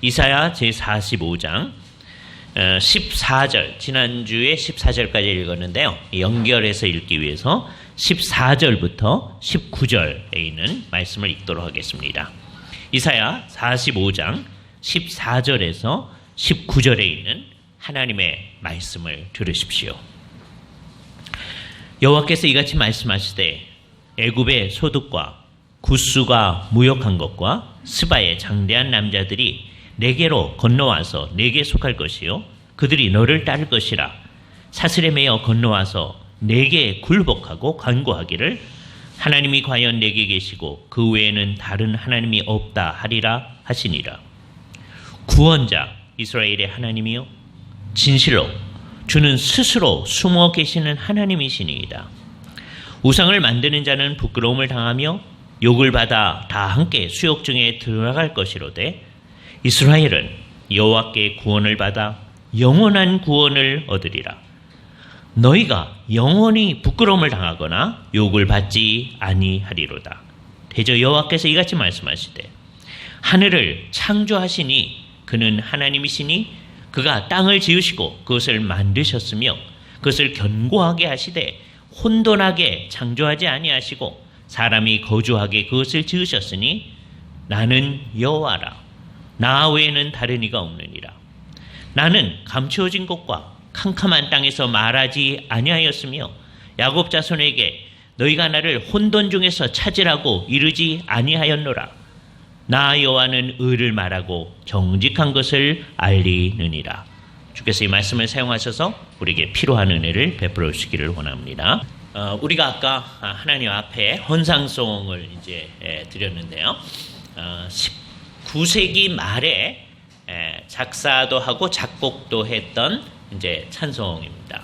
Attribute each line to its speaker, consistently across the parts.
Speaker 1: 이사야 제45장 14절, 지난주에 14절까지 읽었는데요. 연결해서 읽기 위해서 14절부터 19절에 있는 말씀을 읽도록 하겠습니다. 이사야 45장 14절에서 19절에 있는 하나님의 말씀을 들으십시오. 여호와께서 이같이 말씀하시되 애굽의 소득과 구스가 무역한 것과 스바의 장대한 남자들이 내게로 건너와서 내게 속할 것이요 그들이 너를 따를 것이라. 사슬에 매어 건너와서 내게 굴복하고 간구하기를 하나님이 과연 내게 계시고 그 외에는 다른 하나님이 없다 하리라 하시니라. 구원자 이스라엘의 하나님이요 진실로 주는 스스로 숨어 계시는 하나님이시니이다. 우상을 만드는 자는 부끄러움을 당하며 욕을 받아 다 함께 수욕중에 들어갈 것이로되 이스라엘은 여호와께 구원을 받아 영원한 구원을 얻으리라. 너희가 영원히 부끄러움을 당하거나 욕을 받지 아니하리로다. 대저 여호와께서 이같이 말씀하시되 하늘을 창조하시니 그는 하나님이시니 그가 땅을 지으시고 그것을 만드셨으며 그것을 견고하게 하시되 혼돈하게 창조하지 아니하시고 사람이 거주하게 그것을 지으셨으니 나는 여호와라. 나 외에는 다른 이가 없느니라. 나는 감추어진 곳과 캄캄한 땅에서 말하지 아니하였으며 야곱 자손에게 너희가 나를 혼돈 중에서 찾으라고 이르지 아니하였노라. 나 여호와는 의를 말하고 정직한 것을 알리느니라. 주께서 이 말씀을 사용하셔서 우리에게 필요한 은혜를 베풀어 주시기를 원합니다. 우리가 아까 하나님 앞에 헌상송을 이제 드렸는데요. 19세기 말에 작사도 하고 작곡도 했던 이제 찬송입니다.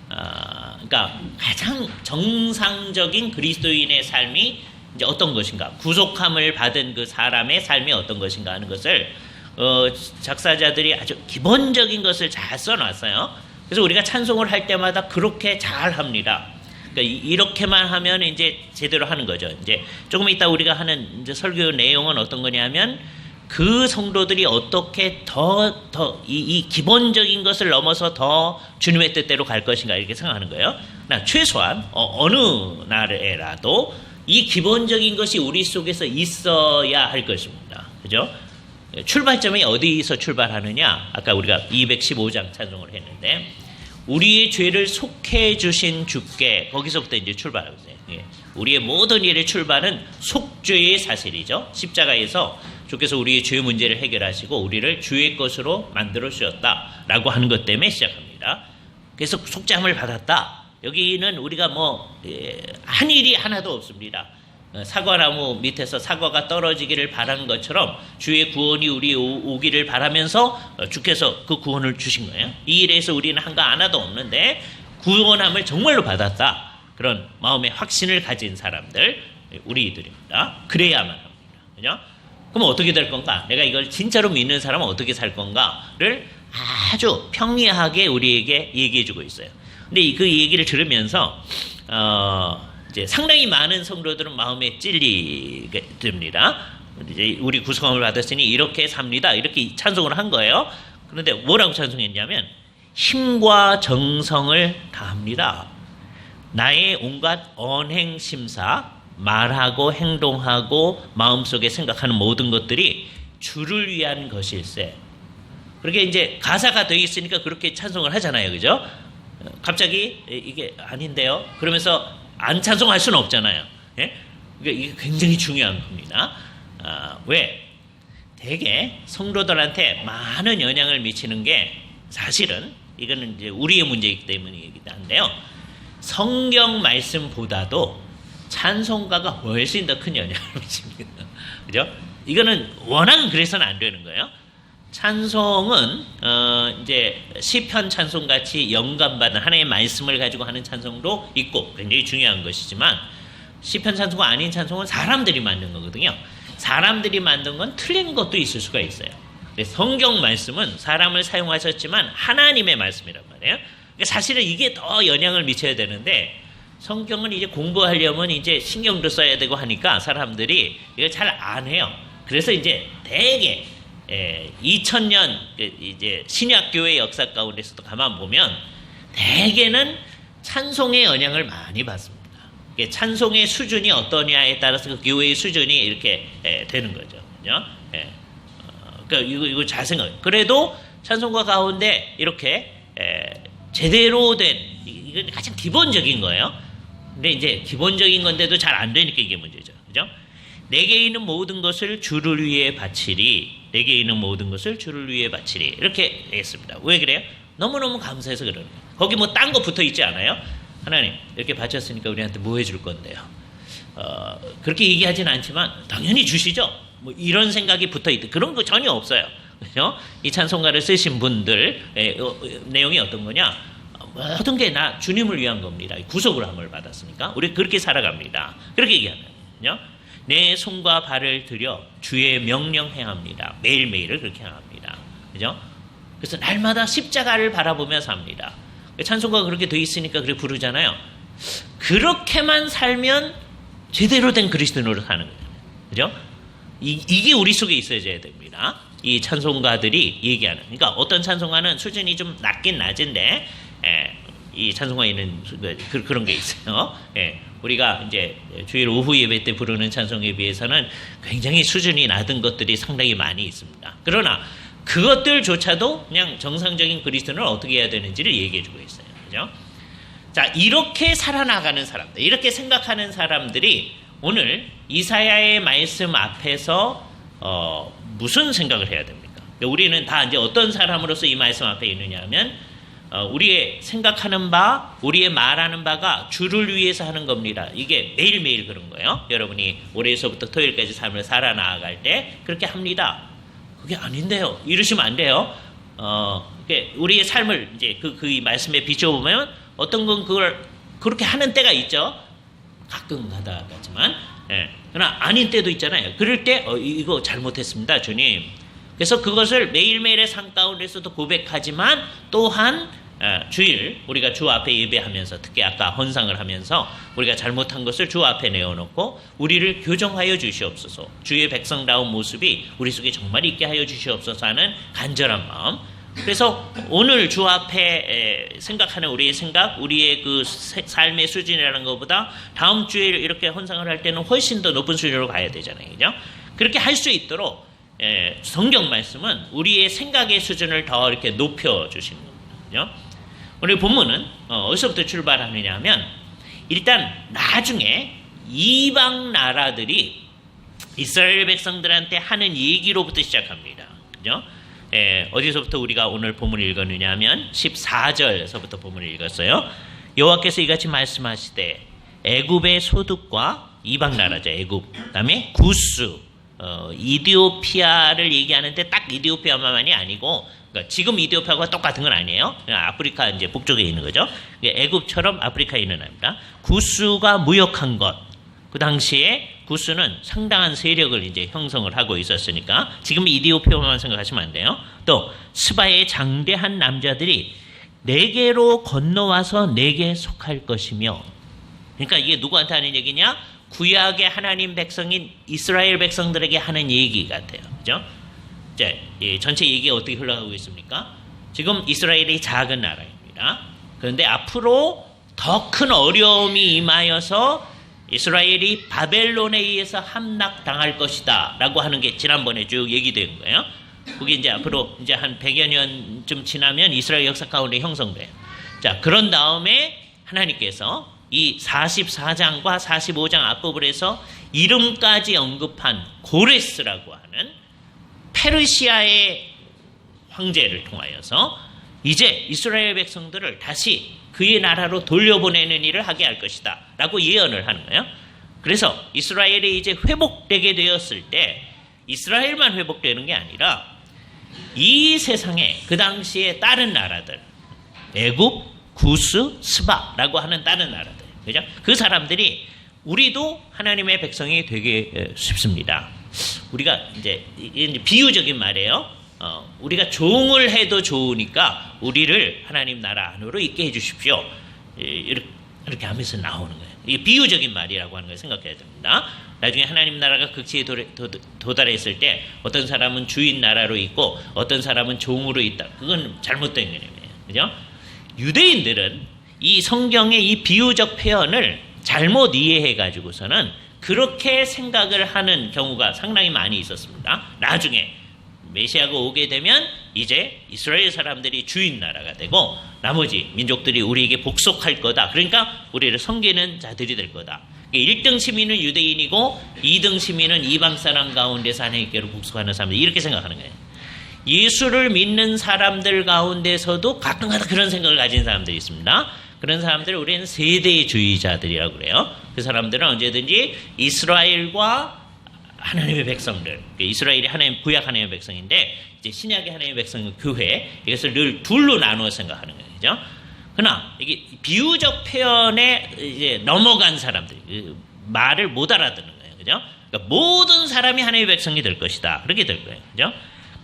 Speaker 1: 그러니까 가장 정상적인 그리스도인의 삶이 이제 어떤 것인가, 구속함을 받은 그 사람의 삶이 어떤 것인가 하는 것을 작사자들이 아주 기본적인 것을 잘 써놨어요. 그래서 우리가 찬송을 할 때마다 그렇게 잘 합니다. 그러니까 이렇게만 하면 이제 제대로 하는 거죠. 이제 조금 이따 우리가 하는 이제 설교 내용은 어떤 거냐면 그 성도들이 어떻게 이 기본적인 것을 넘어서 더 주님의 뜻대로 갈 것인가 이렇게 생각하는 거예요. 최소한 어느 날에라도 이 기본적인 것이 우리 속에서 있어야 할 것입니다. 그죠? 출발점이 어디서 출발하느냐? 아까 우리가 215장 찬송을 했는데 우리의 죄를 속해 주신 주께 거기서부터 이제 출발하거든요. 우리의 모든 일의 출발은 속죄의 사실이죠. 십자가에서 주께서 우리의 죄 문제를 해결하시고 우리를 주의 것으로 만들어 주셨다라고 하는 것 때문에 시작합니다. 그래서 속죄함을 받았다. 여기는 우리가 한 일이 하나도 없습니다. 사과나무 밑에서 사과가 떨어지기를 바라는 것처럼 주의 구원이 우리 오기를 바라면서 주께서 그 구원을 주신 거예요. 이 일에서 우리는 한 거 하나도 없는데 구원함을 정말로 받았다. 그런 마음의 확신을 가진 사람들 우리들입니다. 그래야만 합니다. 그죠? 그럼 어떻게 될 건가? 내가 이걸 진짜로 믿는 사람은 어떻게 살 건가를 아주 평이하게 우리에게 얘기해 주고 있어요. 근데 그 얘기를 들으면서 이제 상당히 많은 성도들은 마음에 찔리게 됩니다. 이제 우리 구속함을 받았으니 이렇게 삽니다. 이렇게 찬송을 한 거예요. 그런데 뭐라고 찬송했냐면 힘과 정성을 다합니다. 나의 온갖 언행 심사, 말하고 행동하고 마음속에 생각하는 모든 것들이 주를 위한 것일세. 그렇게 이제 가사가 되어 있으니까 그렇게 찬송을 하잖아요. 그죠? 갑자기 이게 아닌데요. 그러면서 안 찬송할 수는 없잖아요. 예? 이게 굉장히 중요한 겁니다. 왜? 되게 성도들한테 많은 영향을 미치는 게 사실은 이거는 이제 우리의 문제이기 때문이기도 한데요. 성경 말씀보다도 찬송가가 훨씬 더 큰 영향을 미칩니다. 그죠? 이거는 워낙 그래서는 안 되는 거예요. 찬송은 이제 시편 찬송 같이 영감받은 하나님의 말씀을 가지고 하는 찬송도 있고 굉장히 중요한 것이지만 시편 찬송가 아닌 찬송은 사람들이 만든 거거든요. 사람들이 만든 건 틀린 것도 있을 수가 있어요. 성경 말씀은 사람을 사용하셨지만 하나님의 말씀이란 말이에요. 그러니까 사실은 이게 더 영향을 미쳐야 되는데 성경은 이제 공부하려면 이제 신경도 써야 되고 하니까 사람들이 이걸 잘 안 해요. 그래서 이제 되게 2000년 이제 신약교회 역사 가운데서도 가만 보면 대개는 찬송의 영향을 많이 받습니다. 찬송의 수준이 어떠냐에 따라서 그 교회의 수준이 이렇게 되는 거죠. 그죠? 그러니까 이거 잘 생각. 그래도 찬송가 가운데 이렇게 제대로 된 이건 가장 기본적인 거예요. 근데 이제 기본적인 건데도 잘 안 되니까 이게 문제죠. 그죠? 내게 있는 모든 것을 주를 위해 바치리. 내게 있는 모든 것을 주를 위해 바치리. 이렇게 했습니다. 왜 그래요? 너무너무 감사해서 그러는 거예요. 거기 뭐 딴 거 붙어 있지 않아요? 하나님 이렇게 바쳤으니까 우리한테 뭐 해줄 건데요? 그렇게 얘기하진 않지만 당연히 주시죠. 뭐 이런 생각이 붙어 있다. 그런 거 전혀 없어요. 그죠? 이 찬송가를 쓰신 분들 내용이 어떤 거냐? 모든 게 나 주님을 위한 겁니다. 구속을 함을 받았으니까 우리 그렇게 살아갑니다. 그렇게 얘기하는 거예요. 내 손과 발을 들여 주의 명령 행합니다. 매일매일을 그렇게 행합니다. 그죠? 그래서 날마다 십자가를 바라보며 삽니다. 찬송가가 그렇게 돼 있으니까 그렇게 부르잖아요. 그렇게만 살면 제대로 된 그리스도인으로 사는 거예요. 그죠? 이게 우리 속에 있어야 됩니다. 이 찬송가들이 얘기하는. 그러니까 어떤 찬송가는 수준이 좀 낮긴 낮은데, 이 찬송가에 있는 그런 게 있어요. 우리가 이제 주일 오후 예배 때 부르는 찬송에 비해서는 굉장히 수준이 낮은 것들이 상당히 많이 있습니다. 그러나 그것들조차도 그냥 정상적인 그리스도인을 어떻게 해야 되는지를 얘기해주고 있어요. 그죠? 자, 이렇게 살아나가는 사람들, 이렇게 생각하는 사람들이 오늘 이사야의 말씀 앞에서 무슨 생각을 해야 됩니까? 우리는 다 이제 어떤 사람으로서 이 말씀 앞에 있느냐 하면 우리의 생각하는 바, 우리의 말하는 바가 주를 위해서 하는 겁니다. 이게 매일매일 그런 거예요. 여러분이 올해서부터 토요일까지 삶을 살아나갈 때 그렇게 합니다. 그게 아닌데요. 이러시면 안 돼요. 우리의 삶을 이제 그 말씀에 비춰보면 어떤 건 그걸 그렇게 하는 때가 있죠. 가끔 가다가지만. 그러나 아닌 때도 있잖아요. 그럴 때 이거 잘못했습니다, 주님. 그래서 그것을 매일매일의 삶 가운데서도 고백하지만 또한 주일 우리가 주 앞에 예배하면서 특히 아까 헌상을 하면서 우리가 잘못한 것을 주 앞에 내어놓고 우리를 교정하여 주시옵소서. 주의 백성다운 모습이 우리 속에 정말 있게 하여 주시옵소서 하는 간절한 마음. 그래서 오늘 주 앞에 생각하는 우리의 생각, 우리의 그 삶의 수준이라는 것보다 다음 주에 이렇게 헌상을 할 때는 훨씬 더 높은 수준으로 가야 되잖아요. 그죠? 그렇게 할 수 있도록 성경 말씀은 우리의 생각의 수준을 더 이렇게 높여주시는 겁니다. 그죠? 오늘 본문은 어디서부터 출발하느냐 하면 일단 나중에 이방 나라들이 이스라엘 백성들한테 하는 얘기로부터 시작합니다. 그죠? 어디서부터 우리가 오늘 본문을 읽었느냐 하면 14절에서부터 본문을 읽었어요. 여호와께서 이같이 말씀하시되 애굽의 소득과 이방 나라죠. 애굽. 그다음에 구스, 이디오피아를 얘기하는데 딱 이디오피아만이 아니고 그러니까 지금 이디오피아가 똑같은 건 아니에요. 아프리카 이제 북쪽에 있는 거죠. 애굽처럼 아프리카에 있는 나라입니다. 구스가 무역한 것. 그 당시에 구스는 상당한 세력을 이제 형성을 하고 있었으니까 지금 이디오피아만 생각하시면 안 돼요. 또 스바의 장대한 남자들이 내게로 건너와서 내게 속할 것이며, 그러니까 이게 누구한테 하는 얘기냐? 구약의 하나님 백성인 이스라엘 백성들에게 하는 얘기 같아요. 그죠? 이제 전체 얘기가 어떻게 흘러가고 있습니까? 지금 이스라엘이 작은 나라입니다. 그런데 앞으로 더 큰 어려움이 임하여서 이스라엘이 바벨론에 의해서 함락당할 것이다 라고 하는 게 지난번에 쭉 얘기된 거예요. 그게 이제 앞으로 이제 한 100여 년쯤 지나면 이스라엘 역사 가운데 형성돼요. 자, 그런 다음에 하나님께서 이 44장과 45장 앞부분을 해서 이름까지 언급한 고레스라고 하는 페르시아의 황제를 통하여서 이제 이스라엘 백성들을 다시 그의 나라로 돌려보내는 일을 하게 할 것이다 라고 예언을 하는 거예요. 그래서 이스라엘이 이제 회복되게 되었을 때 이스라엘만 회복되는 게 아니라 이 세상에 그 당시에 다른 나라들, 애굽, 구스, 스바라고 하는 다른 나라들, 그죠? 그 사람들이 우리도 하나님의 백성이 되게 싶습니다. 우리가 이제 비유적인 말이에요. 우리가 종을 해도 좋으니까 우리를 하나님 나라 안으로 있게 해주십시오. 이렇게 하면서 나오는 거예요. 이게 비유적인 말이라고 하는 걸 생각해야 됩니다. 나중에 하나님 나라가 극치에 도달했을 때 어떤 사람은 주인 나라로 있고 어떤 사람은 종으로 있다. 그건 잘못된 개념이에요. 그죠? 유대인들은 이 성경의 이 비유적 표현을 잘못 이해해 가지고서는 그렇게 생각을 하는 경우가 상당히 많이 있었습니다. 나중에 메시아가 오게 되면 이제 이스라엘 사람들이 주인 나라가 되고 나머지 민족들이 우리에게 복속할 거다. 그러니까 우리를 섬기는 자들이 될 거다. 1등 시민은 유대인이고 2등 시민은 이방 사람 가운데서 하나님께로 복속하는 사람들, 이렇게 생각하는 거예요. 예수를 믿는 사람들 가운데서도 가끔가다 그런 생각을 가진 사람들이 있습니다. 그런 사람들을 우리는 세대주의자들이라고 그래요. 그 사람들은 언제든지 이스라엘과 하나님의 백성들, 이스라엘이 하나님 구약 하나님의 백성인데 이제 신약의 하나님의 백성은 교회, 이것을 늘 둘로 나누어 생각하는 거예요. 그죠? 그러나 이게 비유적 표현에 이제 넘어간 사람들, 말을 못 알아듣는 거예요. 그죠? 그러니까 모든 사람이 하나님의 백성이 될 것이다. 그렇게 될 거예요. 그죠?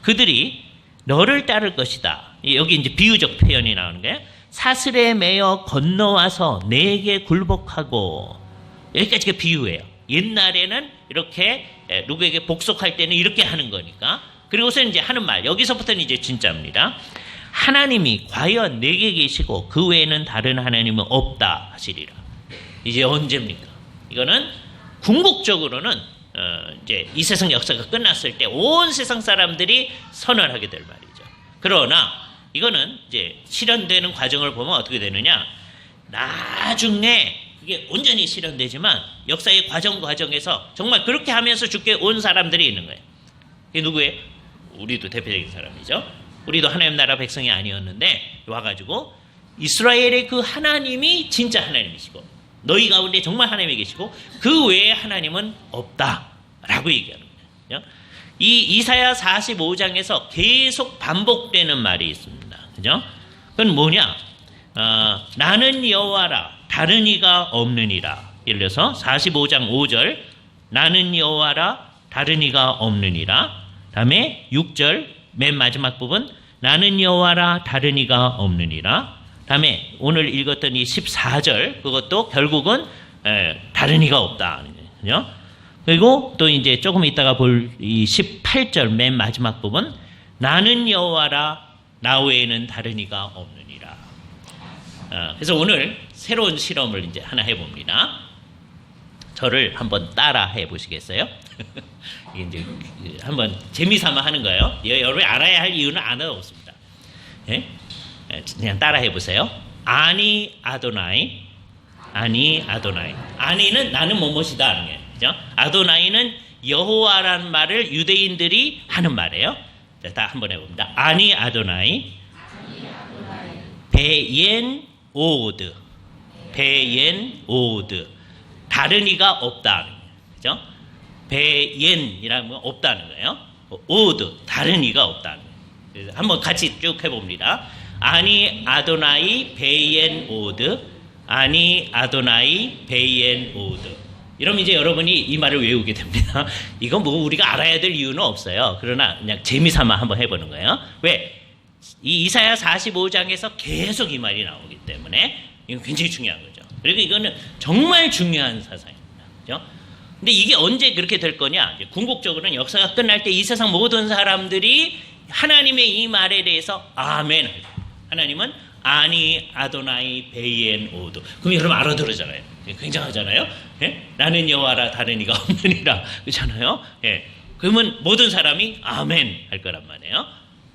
Speaker 1: 그들이 너를 따를 것이다. 여기 이제 비유적 표현이 나오는 거예요. 사슬에 매여 건너와서 내게 굴복하고, 여기까지가 비유예요. 옛날에는 이렇게 누구에게 복속할 때는 이렇게 하는 거니까. 그리고서 이제 하는 말, 여기서부터는 이제 진짜입니다. 하나님이 과연 내게 계시고 그 외에는 다른 하나님은 없다 하시리라. 이제 언제입니까? 이거는 궁극적으로는 이제 이 세상 역사가 끝났을 때 온 세상 사람들이 선언하게 될 말이죠. 그러나 이거는 이제 실현되는 과정을 보면 어떻게 되느냐? 나중에 이게 온전히 실현되지만 역사의 과정에서 정말 그렇게 하면서 죽게 온 사람들이 있는 거예요. 이게 누구예요? 우리도 대표적인 사람이죠. 우리도 하나님 나라 백성이 아니었는데 와가지고 이스라엘의 그 하나님이 진짜 하나님이시고 너희 가운데 정말 하나님이 계시고 그 외에 하나님은 없다라고 얘기하는 거예요. 이 이사야 45장에서 계속 반복되는 말이 있습니다. 그죠? 그건 뭐냐? 나는 여호와라 다른 이가 없느니라. 예를 들어서 45장 5절 나는 여호와라 다른 이가 없느니라. 다음에 6절 맨 마지막 부분 나는 여호와라 다른 이가 없느니라. 다음에 오늘 읽었던 이 14절 그것도 결국은 다른 이가 없다. 그죠? 그리고 또 이제 조금 있다가 볼 이 18절 맨 마지막 부분 나는 여호와라 나 외에는 다른 이가 없느니라. 그래서 오늘 새로운 실험을 이제 하나 해봅니다. 저를 한번 따라 해보시겠어요? 이제 한번 재미삼아 하는 거예요. 여러분이 알아야 할 이유는 하나도 없습니다. 예? 그냥 따라 해보세요. 아니 아도나이, 아니 아도나이. 아니는 나는 뭐뭐이다 하는 거예요. 그죠? 아도나이는 여호와라는 말을 유대인들이 하는 말이에요. 자, 다 한번 해봅니다. 아니 아도나이, 베옌 오드, 베옌 오드. 다른 이가 없다. 그죠? 베옌이라는 건 없다는 거예요. 오드, 다른 이가 없다는 거예요. 한번 같이 쭉 해봅니다. 아니 아도나이 베옌 오드, 아니 아도나이 베옌 오드. 이러면 이제 여러분이 이 말을 외우게 됩니다. 이건 뭐 우리가 알아야 될 이유는 없어요. 그러나 그냥 재미삼아 한번 해보는 거예요. 왜? 이 이사야 45장에서 계속 이 말이 나오기 때문에 이건 굉장히 중요한 거죠. 그리고 이거는 정말 중요한 사상입니다. 그죠? 근데 이게 언제 그렇게 될 거냐? 궁극적으로는 역사가 끝날 때 이 세상 모든 사람들이 하나님의 이 말에 대해서 아멘. 하나님은 아니 아도나이 베이엔 오드. 그럼 여러분 알아들으잖아요. 굉장하잖아요. 예? 나는 여호와라 다른 이가 없느니라. 그렇잖아요. 예. 그러면 모든 사람이 아멘 할 거란 말이에요.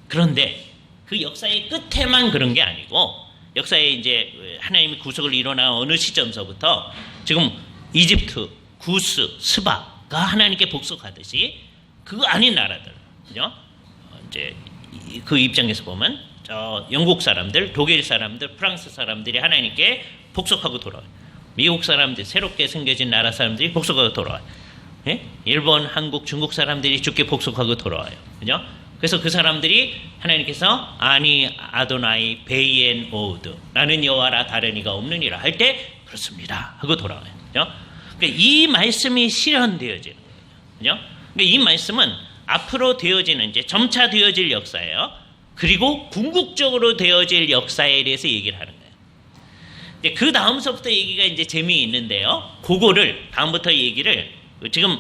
Speaker 1: 그런데 그 역사의 끝에만 그런 게 아니고 역사에 이제 하나님의 구속을 일어난 어느 시점서부터 지금 이집트, 구스, 스바가 하나님께 복속하듯이 그거 아닌 나라들, 그죠? 이제 그 입장에서 보면 저 영국 사람들, 독일 사람들, 프랑스 사람들이 하나님께 복속하고 돌아와요. 미국 사람들, 새롭게 생겨진 나라 사람들이 복속하고 돌아와요. 예? 일본, 한국, 중국 사람들이 주께 복속하고 돌아와요. 그죠? 그래서 그 사람들이 하나님께서 아니 아도나이 베이엔 오드 나는 여호와라 다른 이가 없느니라 할 때 그렇습니다 하고 돌아와요. 그죠? 그러니까 이 말씀이 실현되어지는 거예요. 그죠? 그러니까 이 말씀은 앞으로 되어지는 이제 점차 되어질 역사예요. 그리고 궁극적으로 되어질 역사에 대해서 얘기를 하는 거예요. 이제 그 다음서부터 얘기가 이제 재미있는데요. 그거를 다음부터 얘기를 지금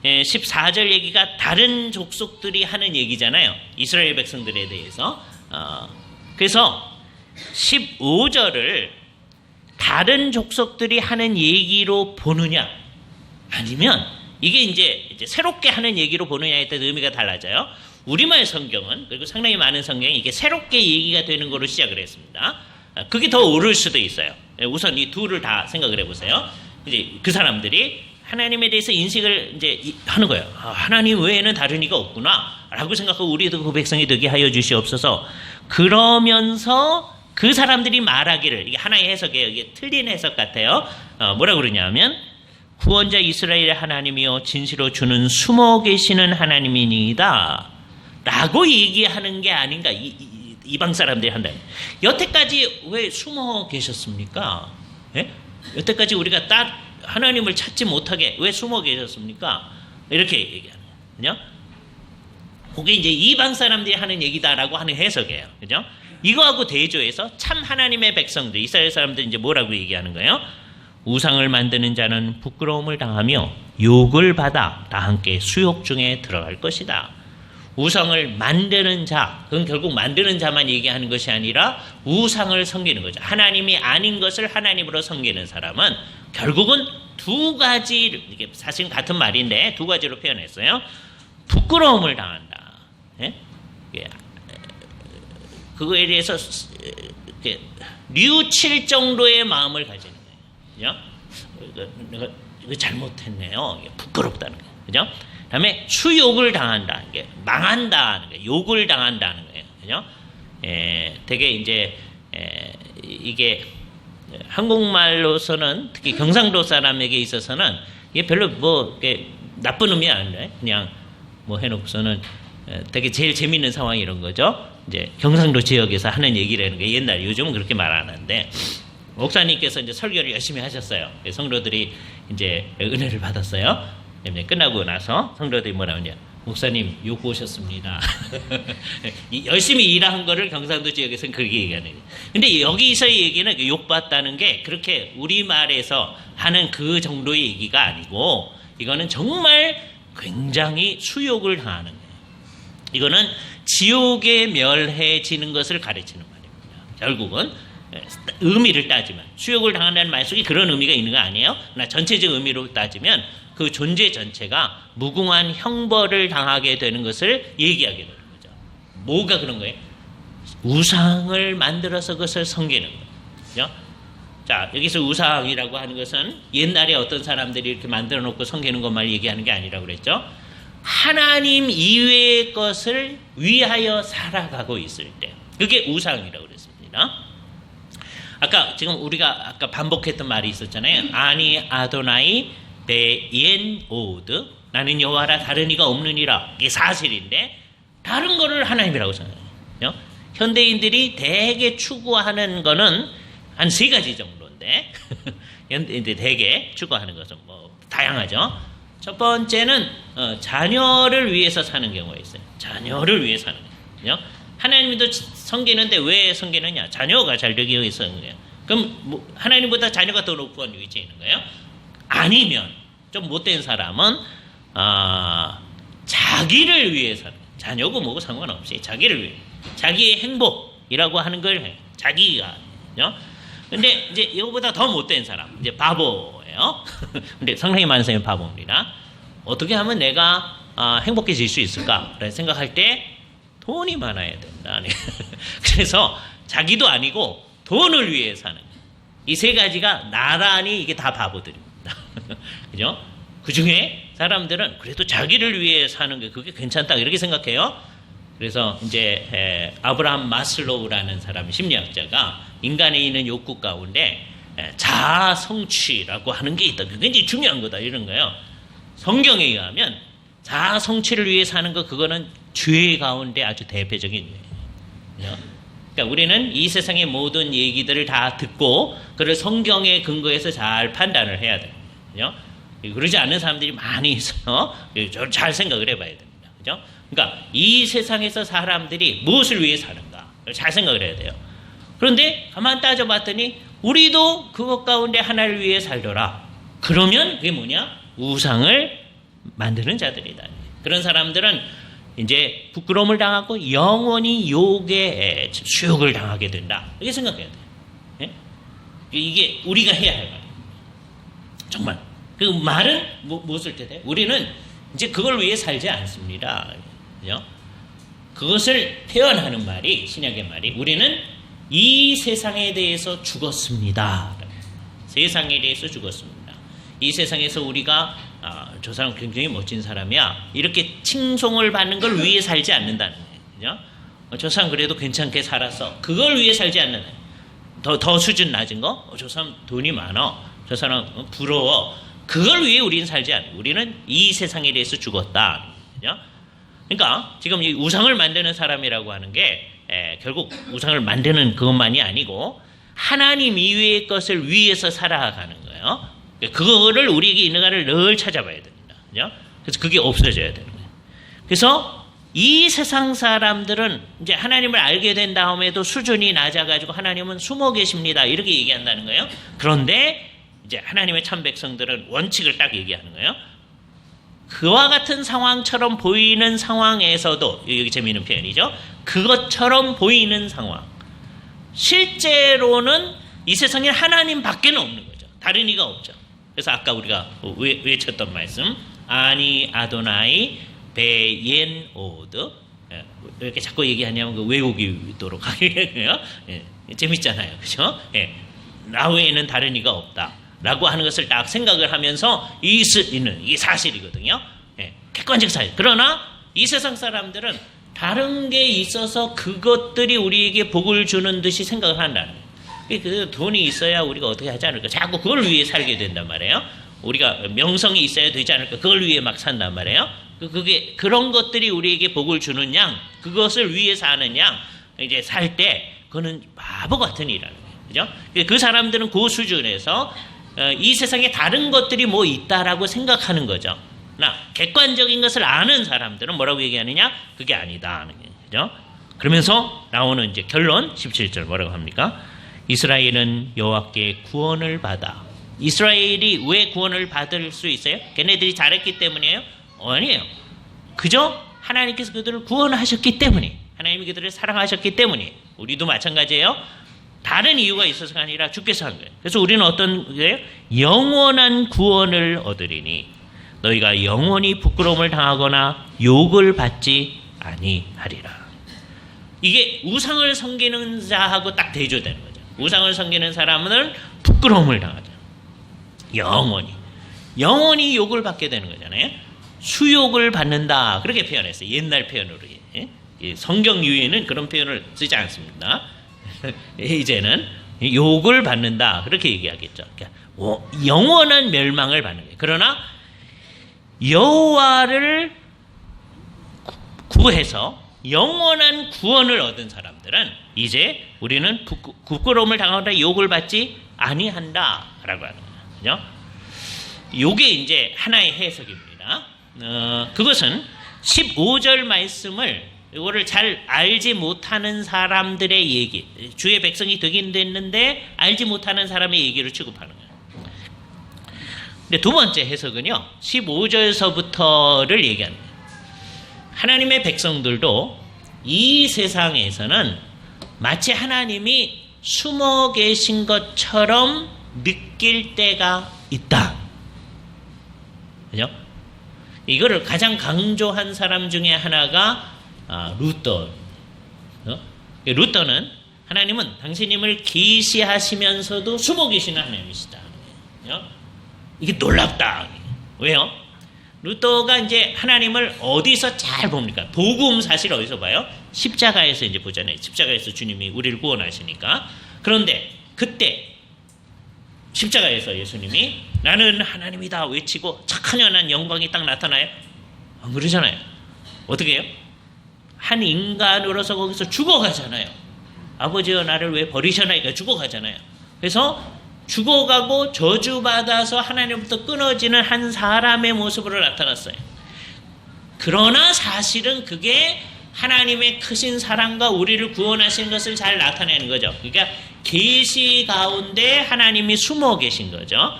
Speaker 1: 14절 얘기가 다른 족속들이 하는 얘기잖아요. 이스라엘 백성들에 대해서. 그래서 15절을 다른 족속들이 하는 얘기로 보느냐, 아니면 이게 이제 새롭게 하는 얘기로 보느냐에 따라 의미가 달라져요. 우리말 성경은, 그리고 상당히 많은 성경이 이게 새롭게 얘기가 되는 거로 시작을 했습니다. 그게 더 옳을 수도 있어요. 우선 이 둘을 다 생각을 해보세요. 이제 그 사람들이 하나님에 대해서 인식을 이제 하는 거예요. 하나님 외에는 다른 이가 없구나라고 생각하고 우리도 그 백성이 되게 하여 주시옵소서. 그러면서 그 사람들이 말하기를, 이게 하나의 해석이에요. 이게 틀린 해석 같아요. 뭐라 그러냐면 구원자 이스라엘의 하나님이요 진실로 주는 숨어 계시는 하나님이니이다 라고 얘기하는 게 아닌가. 이방 사람들이 한다. 여태까지 왜 숨어 계셨습니까? 예? 여태까지 우리가 하나님을 찾지 못하게 왜 숨어 계셨습니까? 이렇게 얘기하는 거죠. 그게 이제 이방 사람들이 하는 얘기다라고 하는 해석이에요. 그죠? 이거하고 대조해서 참 하나님의 백성들, 이스라엘 사람들이 이제 뭐라고 얘기하는 거예요? 우상을 만드는 자는 부끄러움을 당하며 욕을 받아 다 함께 수욕 중에 들어갈 것이다. 우상을 만드는 자, 그건 결국 만드는 자만 얘기하는 것이 아니라 우상을 섬기는 거죠. 하나님이 아닌 것을 하나님으로 섬기는 사람은 결국은 두 가지, 이게 사실 같은 말인데 두 가지로 표현했어요. 부끄러움을 당한다. 예? 그거에 대해서 뉘우칠 정도의 마음을 가지는 거예요. 그죠? 내가 이거 잘못했네요. 부끄럽다는 거예요. 그죠? 다음에 수욕을 당한다는 게, 망한다는 게, 욕을 당한다는 거예요. 그죠? 되게 이제, 이게 한국말로서는 특히 경상도 사람에게 있어서는 이게 별로 뭐, 나쁜 의미 아닌데, 그냥 뭐 해놓고서는 되게 제일 재밌는 상황이 이런 거죠. 이제 경상도 지역에서 하는 얘기라는 게 옛날, 요즘은 그렇게 말 안 하는데, 목사님께서 이제 설교를 열심히 하셨어요. 성도들이 이제 은혜를 받았어요. 끝나고 나서 성도들이 뭐라 하냐, 목사님 욕 오셨습니다. 열심히 일한 거를 경상도 지역에서는 그렇게 얘기하는 거예요. 근데 여기서의 얘기는 욕 받다는 게 그렇게 우리말에서 하는 그 정도의 얘기가 아니고, 이거는 정말 굉장히 수욕을 당하는 거예요. 이거는 지옥에 멸해지는 것을 가르치는 말입니다. 결국은 의미를 따지면 수욕을 당한다는 말 속에 그런 의미가 있는 거 아니에요? 그러나 전체적 의미로 따지면 그 존재 전체가 무궁한 형벌을 당하게 되는 것을 얘기하게 되는 거죠. 뭐가 그런 거예요? 우상을 만들어서 그것을 섬기는 거예요. 그죠? 자, 여기서 우상이라고 하는 것은 옛날에 어떤 사람들이 이렇게 만들어 놓고 섬기는 것만 얘기하는 게 아니라고 그랬죠. 하나님 이외의 것을 위하여 살아가고 있을 때, 그게 우상이라고 그랬습니다. 지금 우리가 아까 반복했던 말이 있었잖아요. 아니 아도나이 베옌 오드, 나는 여호와라 다른 이가 없느니라. 이게 사실인데 다른 거를 하나님이라고 생각해요. 현대인들이 대개 추구하는 거는 한 3가지 정도인데 현대인들이 대개 추구하는 것은 뭐 다양하죠. 첫 번째는 자녀를 위해서 사는 경우가 있어요. 자녀를 위해 사는 거예요. 하나님도 섬기는데 왜 섬기느냐? 자녀가 잘 되기 위해서 하는 거예요. 그럼 뭐 하나님보다 자녀가 더 높은 위치에 있는 거예요? 아니면 좀 못된 사람은 자기를 위해 사는 거예요. 자녀고 뭐고 상관없이 자기를 위해, 자기의 행복이라고 하는 걸 해요. 자기가. 근데 이제 이거보다 더 못된 사람, 이제 바보예요. 근데 상당히 많은 사람이 바보입니다. 어떻게 하면 내가 행복해질 수 있을까? 생각할 때 돈이 많아야 된다. 그래서 자기도 아니고 돈을 위해 사는 거예요. 이 3가지가 나란히 이게 다 바보들입니다. 그죠? 그 중에 사람들은 그래도 자기를 위해 사는 게 그게 괜찮다 이렇게 생각해요. 그래서 이제 아브라함 마슬로우라는 사람, 심리학자가 인간에 있는 욕구 가운데 자아 성취라고 하는 게 있다. 그게 굉장히 중요한 거다 이런 거예요. 성경에 의하면 자아 성취를 위해 사는 거, 그거는 죄 가운데 아주 대표적인 죄예요. 그러니까 우리는 이 세상의 모든 얘기들을 다 듣고 그를 성경에 근거해서 잘 판단을 해야 돼요. 그죠? 그러지 않는 사람들이 많이 있어요. 잘 생각을 해봐야 됩니다. 그죠? 그러니까 이 세상에서 사람들이 무엇을 위해 사는가 잘 생각을 해야 돼요. 그런데 가만 따져봤더니 우리도 그것 가운데 하나를 위해 살더라. 그러면 그게 뭐냐? 우상을 만드는 자들이다. 그런 사람들은 이제 부끄러움을 당하고 영원히 욕의 수욕을 당하게 된다. 이렇게 생각해야 돼요. 예? 이게 우리가 해야 할 말이에요. 정말. 그 말은 무엇을 뜻해요? 우리는 이제 그걸 위해 살지 않습니다. 그죠? 그것을 표현하는 말이, 신약의 말이, 우리는 이 세상에 대해서 죽었습니다. 세상에 대해서 죽었습니다. 이 세상에서 우리가 저 사람 굉장히 멋진 사람이야, 이렇게 칭송을 받는 걸 위해 살지 않는다는 거예요. 그죠? 저 사람 그래도 괜찮게 살았어. 그걸 위해 살지 않는 거예요. 더 수준 낮은 거? 저 사람 돈이 많아. 저 사람 부러워. 그걸 위해 우리는 살지 않아요. 우리는 이 세상에 대해서 죽었다. 그죠? 그러니까 지금 이 우상을 만드는 사람이라고 하는 게 결국 우상을 만드는 그것만이 아니고 하나님 이외의 것을 위해서 살아가는 거예요. 그거를 우리에게 있는가를 늘 찾아봐야 됩니다. 그죠? 그래서 그게 없어져야 되는 거예요. 그래서 이 세상 사람들은 이제 하나님을 알게 된 다음에도 수준이 낮아가지고 하나님은 숨어 계십니다, 이렇게 얘기한다는 거예요. 그런데 이제 하나님의 참 백성들은 원칙을 딱 얘기하는 거예요. 그와 같은 상황처럼 보이는 상황에서도, 여기 재미있는 표현이죠. 그것처럼 보이는 상황. 실제로는 이 세상에 하나님 밖에는 없는 거죠. 다른 이가 없죠. 그래서 아까 우리가 외쳤던 말씀, 아니 아도나이 베옌 오드, 왜 이렇게 자꾸 얘기하냐면 그 외우기도록 하게요. 재밌잖아요, 그렇죠? 나 외에는 다른 이가 없다 라고 하는 것을 딱 생각을 하면서 있는 이게 사실이거든요. 객관적 사실. 그러나 이 세상 사람들은 다른 게 있어서 그것들이 우리에게 복을 주는 듯이 생각을 한다는 거예요. 그 돈이 있어야 우리가 어떻게 하지 않을까? 자꾸 그걸 위해 살게 된단 말이에요. 우리가 명성이 있어야 되지 않을까? 그걸 위해 막 산단 말이에요. 그게 그런 것들이 우리에게 복을 주는 양, 그것을 위해 사는 양, 이제 살 때 그거는 바보 같은 일이라는 거예요. 그죠? 그 사람들은 그 수준에서 이 세상에 다른 것들이 뭐 있다라고 생각하는 거죠. 나 객관적인 것을 아는 사람들은 뭐라고 얘기하느냐? 그게 아니다 하는 거예요. 그죠? 그러면서 나오는 이제 결론 17절 뭐라고 합니까? 이스라엘은 여호와께 구원을 받아. 이스라엘이 왜 구원을 받을 수 있어요? 걔네들이 잘했기 때문이에요? 아니에요. 그저 하나님께서 그들을 구원하셨기 때문에, 하나님이 그들을 사랑하셨기 때문에. 우리도 마찬가지예요. 다른 이유가 있어서가 아니라 주께서 한 거예요. 그래서 우리는 어떤 거예요? 영원한 구원을 얻으리니 너희가 영원히 부끄러움을 당하거나 욕을 받지 아니하리라. 이게 우상을 섬기는 자하고 딱 대조되는 거죠. 우상을 섬기는 사람은 부끄러움을 당하죠. 영원히 욕을 받게 되는 거잖아요. 수욕을 받는다, 그렇게 표현했어요. 옛날 표현으로. 성경 유에는 그런 표현을 쓰지 않습니다. 이제는 욕을 받는다, 그렇게 얘기하겠죠. 그러니까 영원한 멸망을 받는 거예요. 그러나 여호와를 구해서 영원한 구원을 얻은 사람들은 이제 우리는 부끄러움을 당하거나 욕을 받지 아니한다라고 하는 거죠. 요게 이제 하나의 해석입니다. 그것은 15절 말씀을 이거를 잘 알지 못하는 사람들의 얘기, 주의 백성이 되긴 됐는데 알지 못하는 사람의 얘기를 취급하는 거예요. 근데 두 번째 해석은요, 15절서부터를 얘기하는 거예요. 하나님의 백성들도 이 세상에서는 마치 하나님이 숨어 계신 것처럼 느낄 때가 있다. 그죠? 이거를 가장 강조한 사람 중에 하나가 루터. 루터는 하나님은 당신님을 계시하시면서도 숨어 계시는 하나님이시다. 이게 놀랍다. 왜요? 루터가 이제 하나님을 어디서 잘 봅니까? 복음 사실 어디서 봐요? 십자가에서 이제 보잖아요. 십자가에서 주님이 우리를 구원하시니까. 그런데 그때 십자가에서 예수님이 나는 하나님이다 외치고 착한연한 영광이 딱 나타나요? 안 그러잖아요. 어떻게 해요? 한 인간으로서 거기서 죽어가잖아요. 아버지여 나를 왜 버리셨나이까 죽어가잖아요. 그래서 죽어가고 저주받아서 하나님부터 끊어지는 한 사람의 모습으로 나타났어요. 그러나 사실은 그게 하나님의 크신 사랑과 우리를 구원하신 것을 잘 나타내는 거죠. 그러니까 계시 가운데 하나님이 숨어 계신 거죠.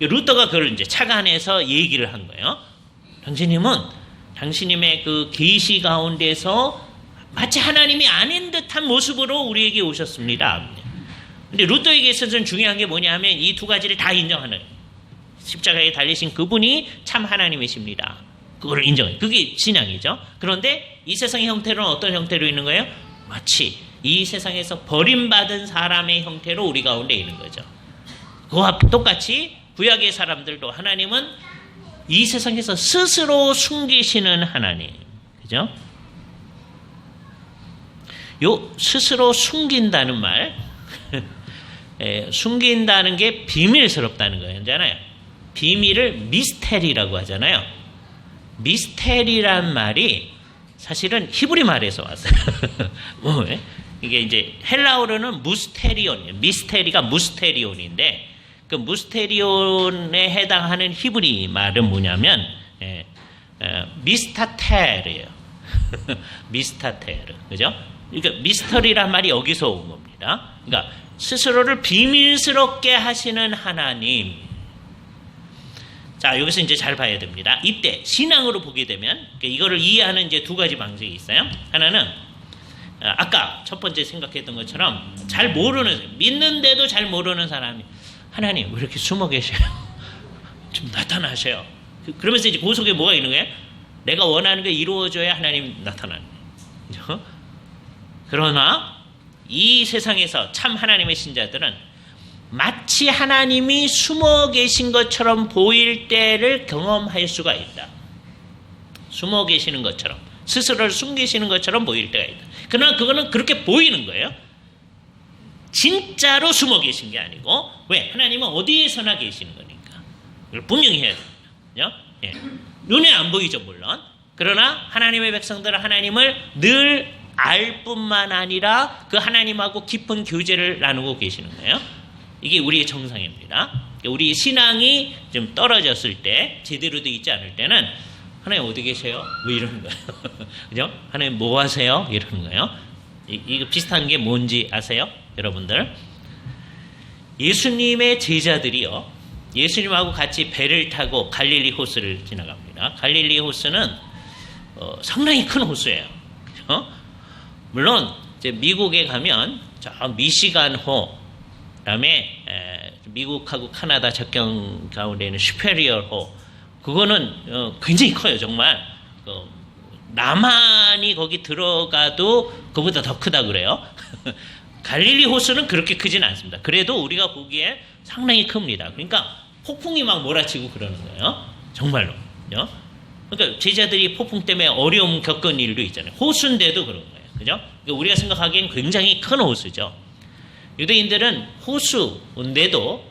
Speaker 1: 루터가 그걸 이제 착안해서 얘기를 한 거예요. 당신님의 그 계시 가운데서 마치 하나님이 아닌 듯한 모습으로 우리에게 오셨습니다. 근데 루터에게 있어서는 중요한 게 뭐냐면 이 두 가지를 다 인정하는, 십자가에 달리신 그분이 참 하나님이십니다. 그걸 인정해요. 그게 신앙이죠. 그런데 이 세상의 형태로는 어떤 형태로 있는 거예요? 마치 이 세상에서 버림받은 사람의 형태로 우리 가운데 있는 거죠. 그와 똑같이 구약의 사람들도 하나님은 이 세상에서 스스로 숨기시는 하나님. 그죠? 요 스스로 숨긴다는 말, 숨긴다는 게 비밀스럽다는 거예요. 알잖아요. 비밀을 미스테리라고 하잖아요. 미스테리란 말이 사실은 히브리 말에서 왔어요. 이게 이제 헬라어로는 무스테리온이에요. 미스테리가 무스테리온인데 그 무스테리온에 해당하는 히브리 말은 뭐냐면 미스타테르예요. 미스타테르, 그죠? 그러니까 미스터리란 말이 여기서 온 겁니다. 그러니까 스스로를 비밀스럽게 하시는 하나님. 자, 여기서 이제 잘 봐야 됩니다. 이때 신앙으로 보게 되면 이거를 이해하는 이제 두 가지 방식이 있어요. 하나는 아까 첫 번째 생각했던 것처럼 잘 모르는, 믿는데도 잘 모르는 사람이 하나님 왜 이렇게 숨어 계셔요? 좀 나타나셔요. 그러면서 이제 그 속에 뭐가 있는 거예요? 내가 원하는 게 이루어져야 하나님 나타나는 거예요. 그러나 이 세상에서 참 하나님의 신자들은 마치 하나님이 숨어 계신 것처럼 보일 때를 경험할 수가 있다. 숨어 계시는 것처럼, 스스로를 숨기시는 것처럼 보일 때가 있다. 그러나 그거는 그렇게 보이는 거예요. 진짜로 숨어 계신 게 아니고, 왜? 하나님은 어디에서나 계시는 거니까. 이걸 분명히 해야 됩니다. 예. 눈에 안 보이죠, 물론. 그러나 하나님의 백성들은 하나님을 늘 알 뿐만 아니라 그 하나님하고 깊은 교제를 나누고 계시는 거예요. 이게 우리의 정상입니다. 우리 신앙이 좀 떨어졌을 때, 제대로 되어 있지 않을 때는 하나님 어디 계세요? 왜 이러는 거예요? 그죠? 하나님 뭐 하세요? 이러는 거예요. 이거 비슷한 게 뭔지 아세요? 여러분들. 예수님의 제자들이요, 예수님하고 같이 배를 타고 갈릴리 호수를 지나갑니다. 갈릴리 호수는 상당히 큰 호수예요. 그죠? 물론 이제 미국에 가면 저 미시간호, 그다음에 미국하고 카나다 접경 가운데 있는 슈페리어호, 그거는 굉장히 커요. 정말 남한이 거기 들어가도 그보다 더 크다 그래요. 갈릴리 호수는 그렇게 크진 않습니다. 그래도 우리가 보기에 상당히 큽니다. 그러니까 폭풍이 막 몰아치고 그러는 거예요. 정말로. 그러니까 제자들이 폭풍 때문에 어려움 겪은 일도 있잖아요. 호수인데도 그런 거예요. 그죠? 그러니까 우리가 생각하기엔 굉장히 큰 호수죠. 유대인들은 호수인데도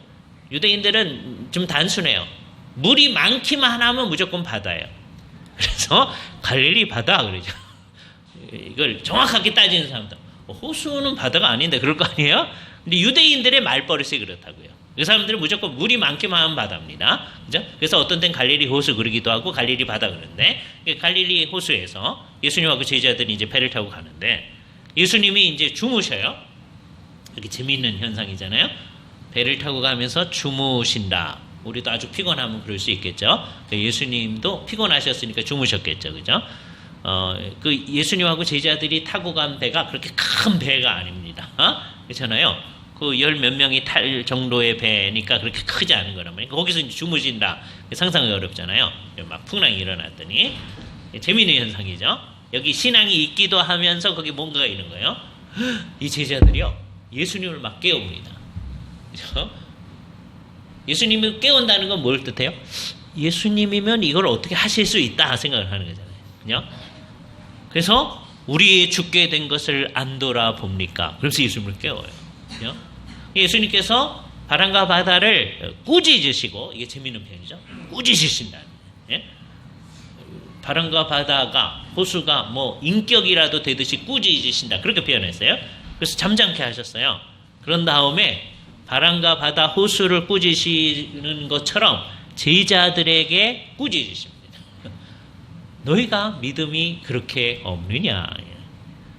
Speaker 1: 유대인들은 좀 단순해요. 물이 많기만 하면 무조건 바다예요. 그래서 갈릴리 바다 그러죠. 이걸 정확하게 따지는 사람들, 호수는 바다가 아닌데 그럴 거 아니에요? 근데 유대인들의 말버릇이 그렇다고요. 그 사람들은 무조건 물이 많기만 하면 바다입니다. 그죠? 그래서 어떤 땐 갈릴리 호수 그러기도 하고 갈릴리 바다 그러는데, 갈릴리 호수에서 예수님하고 제자들이 이제 배를 타고 가는데 예수님이 이제 주무셔요. 이렇게 재미있는 현상이잖아요. 배를 타고 가면서 주무신다. 우리도 아주 피곤하면 그럴 수 있겠죠. 예수님도 피곤하셨으니까 주무셨겠죠. 그죠? 그 예수님하고 제자들이 타고 간 배가 그렇게 큰 배가 아닙니다. 그렇잖아요. 그 열 몇 명이 탈 정도의 배니까 그렇게 크지 않은 거란 말이에요. 거기서 이제 주무신다. 상상이 어렵잖아요. 막 풍랑이 일어났더니. 재미있는 현상이죠. 여기 신앙이 있기도 하면서 거기 뭔가가 있는 거예요. 이 제자들이요, 예수님을 막 깨웁니다. 그렇죠? 예수님을 깨운다는 건 뭘 뜻해요? 예수님이면 이걸 어떻게 하실 수 있다 생각을 하는 거잖아요. 그죠? 그래서 우리 죽게 된 것을 안 돌아봅니까? 그래서 예수님을 깨워요. 그죠? 예수님께서 바람과 바다를 꾸짖으시고, 이게 재미있는 표현이죠. 꾸짖으신다. 예? 바람과 바다가, 호수가 뭐 인격이라도 되듯이 꾸짖으신다. 그렇게 표현했어요. 그래서 잠잠케 하셨어요. 그런 다음에 바람과 바다, 호수를 꾸짖으시는 것처럼 제자들에게 꾸짖으십니다. 너희가 믿음이 그렇게 없느냐.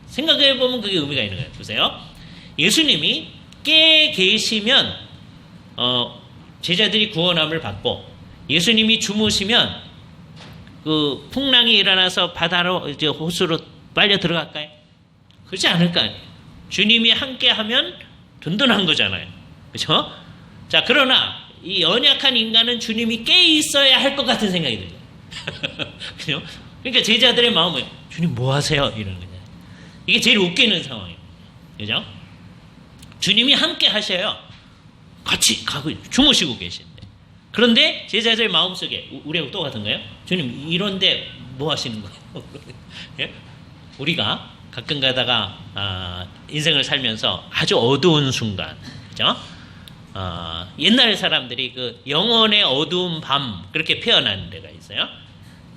Speaker 1: 생각해보면 그게 의미가 있는 거예요. 보세요. 예수님이 깨 계시면 제자들이 구원함을 받고, 예수님이 주무시면 그 풍랑이 일어나서 바다로 이제 호수로 빨려 들어갈까요? 그렇지 않을 거 아니에요. 주님이 함께하면 든든한 거잖아요. 그렇죠? 자, 그러나 이 연약한 인간은 주님이 깨 있어야 할 것 같은 생각이 들죠. 그죠? 그러니까 제자들의 마음은 주님 뭐 하세요? 이러는 거잖아요. 이게 제일 웃기는 상황이에요. 그죠? 주님이 함께 하셔요. 같이 가고 주무시고 계신데. 그런데 제자들의 마음속에 우리하고 똑같은 거예요? 주님 이런데 뭐 하시는 거예요? 예? 우리가 가끔 가다가 인생을 살면서 아주 어두운 순간, 그죠? 옛날 사람들이 그 영혼의 어두운 밤 그렇게 표현하는 데가 있어요.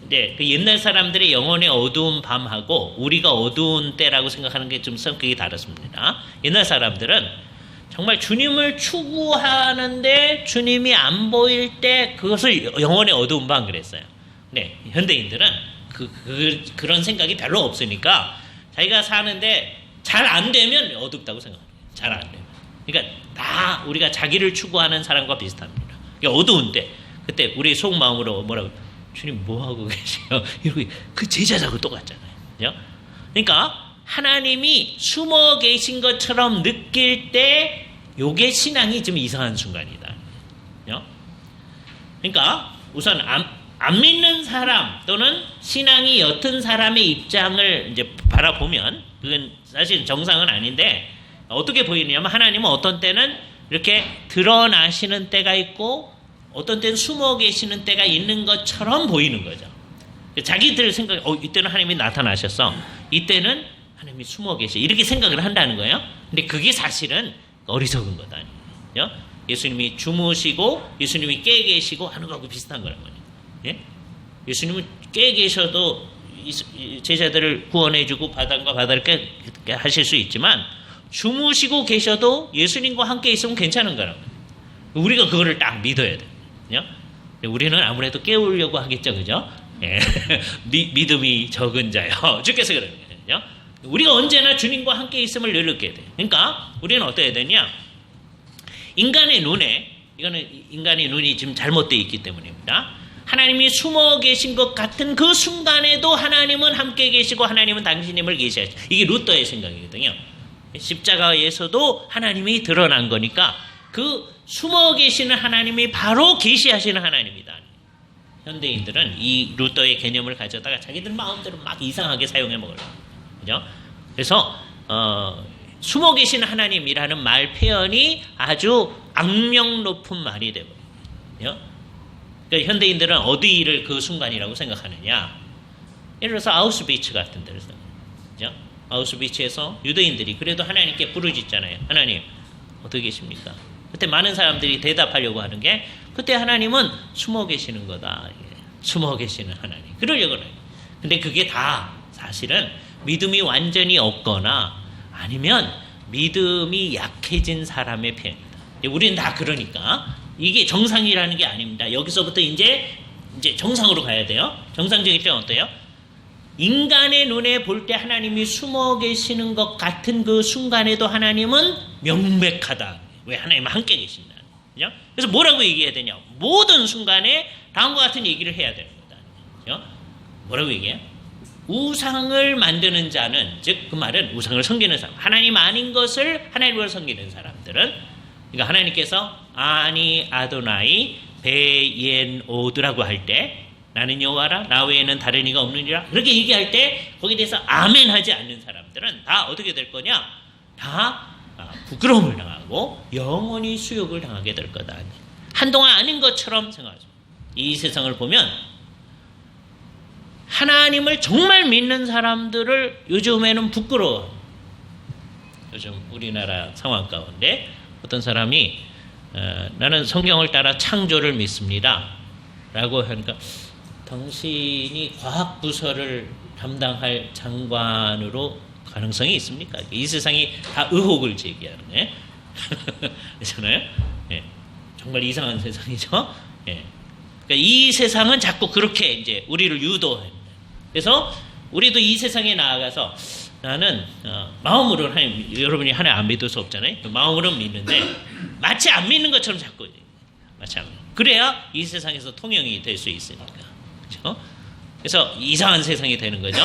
Speaker 1: 근데 그 옛날 사람들의 영혼의 어두운 밤하고 우리가 어두운 때라고 생각하는 게 좀 성격이 다릅니다. 옛날 사람들은 정말 주님을 추구하는데 주님이 안 보일 때 그것을 영혼의 어두운 밤 그랬어요. 네, 현대인들은 그런 생각이 별로 없으니까 자기가 사는데 잘 안 되면 어둡다고 생각해요. 잘 안 되면. 그러니까 다 우리가 자기를 추구하는 사람과 비슷합니다. 어두운 때 그때 우리 속마음으로 뭐라고 주님 뭐 하고 계세요? 이러고 그 제자하고 똑같잖아요. 그죠? 그러니까 하나님이 숨어 계신 것처럼 느낄 때 요게 신앙이 좀 이상한 순간이다. 그죠? 그러니까 우선 안 믿는 사람 또는 신앙이 옅은 사람의 입장을 이제 바라보면 그건 사실 정상은 아닌데 어떻게 보이느냐면 하나님은 어떤 때는 이렇게 드러나시는 때가 있고 어떤 때는 숨어 계시는 때가 있는 것처럼 보이는 거죠. 자기들 생각에 이때는 하나님이 나타나셨어. 이때는 하나님이 숨어 계셔. 이렇게 생각을 한다는 거예요. 근데 그게 사실은 어리석은 거다. 그죠? 예수님이 주무시고 예수님이 깨 계시고 하는 거하고 비슷한 거란 말이에요. 예? 예수님은 깨 계셔도 제자들을 구원해주고 바다과 바다를 깨 하실 수 있지만 주무시고 계셔도 예수님과 함께 있으면 괜찮은 거란 말이에요. 우리가 그거를 딱 믿어야 돼요. 그죠? 우리는 아무래도 깨우려고 하겠죠. 그죠? 예. 믿음이 적은 자요. 주께서 그러는 거예요. 우리가 언제나 주님과 함께 있음을 늘 느껴야 돼요. 그러니까 우리는 어떠해야 되냐? 인간의 눈에, 이거는 인간의 눈이 지금 잘못되어 있기 때문입니다. 하나님이 숨어 계신 것 같은 그 순간에도 하나님은 함께 계시고 하나님은 당신임을 계시하죠. 이게 루터의 생각이거든요. 십자가에서도 하나님이 드러난 거니까 그 숨어 계시는 하나님이 바로 계시하시는 하나님이다. 현대인들은 이 루터의 개념을 가져다가 자기들 마음대로 막 이상하게 사용해 먹으려고. 그죠? 그래서 숨어 계신 하나님이라는 말 표현이 아주 악명 높은 말이 되거든요. 그러니까 현대인들은 어디를 그 순간이라고 생각하느냐? 예를 들어서 아우슈비츠 같은 데서, 그죠? 아우슈비츠에서 유대인들이 그래도 하나님께 부르짖잖아요. 하나님 어떻게 계십니까? 그때 많은 사람들이 대답하려고 하는 게 그때 하나님은 숨어 계시는 거다. 숨어 계시는 하나님. 그러려고 해요. 근데 그게 다 사실은 믿음이 완전히 없거나 아니면 믿음이 약해진 사람의 표현입니다. 우리는 다 그러니까 이게 정상이라는 게 아닙니다. 여기서부터 이제 정상으로 가야 돼요. 정상적일 때는 어때요? 인간의 눈에 볼 때 하나님이 숨어 계시는 것 같은 그 순간에도 하나님은 명백하다. 왜 하나님은 함께 계신다. 그죠? 그래서 뭐라고 얘기해야 되냐? 모든 순간에 다음과 같은 얘기를 해야 되는 거다. 그죠? 뭐라고 얘기해요? 우상을 만드는 자는, 즉 그 말은 우상을 섬기는 사람, 하나님 아닌 것을 하나님으로 섬기는 사람들은, 그러니까 하나님께서 아니 아도나이 베옌 오드라고 할 때 나는 여호와라 나 외에는 다른 이가 없느니라 그렇게 얘기할 때 거기에 대해서 아멘 하지 않는 사람들은 다 어떻게 될 거냐? 다 부끄러움을 당하고 영원히 수욕을 당하게 될 거다. 한동안 아닌 것처럼 생각하죠. 이 세상을 보면 하나님을 정말 믿는 사람들을 요즘에는 부끄러워. 요즘 우리나라 상황 가운데 어떤 사람이 나는 성경을 따라 창조를 믿습니다 라고 하니까 당신이 과학부서를 담당할 장관으로 가능성이 있습니까? 이 세상이 다 의혹을 제기하네. 그렇잖아요? 예. 정말 이상한 세상이죠. 예. 그러니까 이 세상은 자꾸 그렇게 이제 우리를 유도합니다. 그래서 우리도 이 세상에 나아가서 나는 마음으로 하나님, 여러분이 하나님 안 믿을 수 없잖아요. 마음으로 믿는데 마치 안 믿는 것처럼 자꾸 마치 안 믿는. 그래야 이 세상에서 통용이 될 수 있으니까. 그렇죠? 그래서 이상한 세상이 되는 거죠.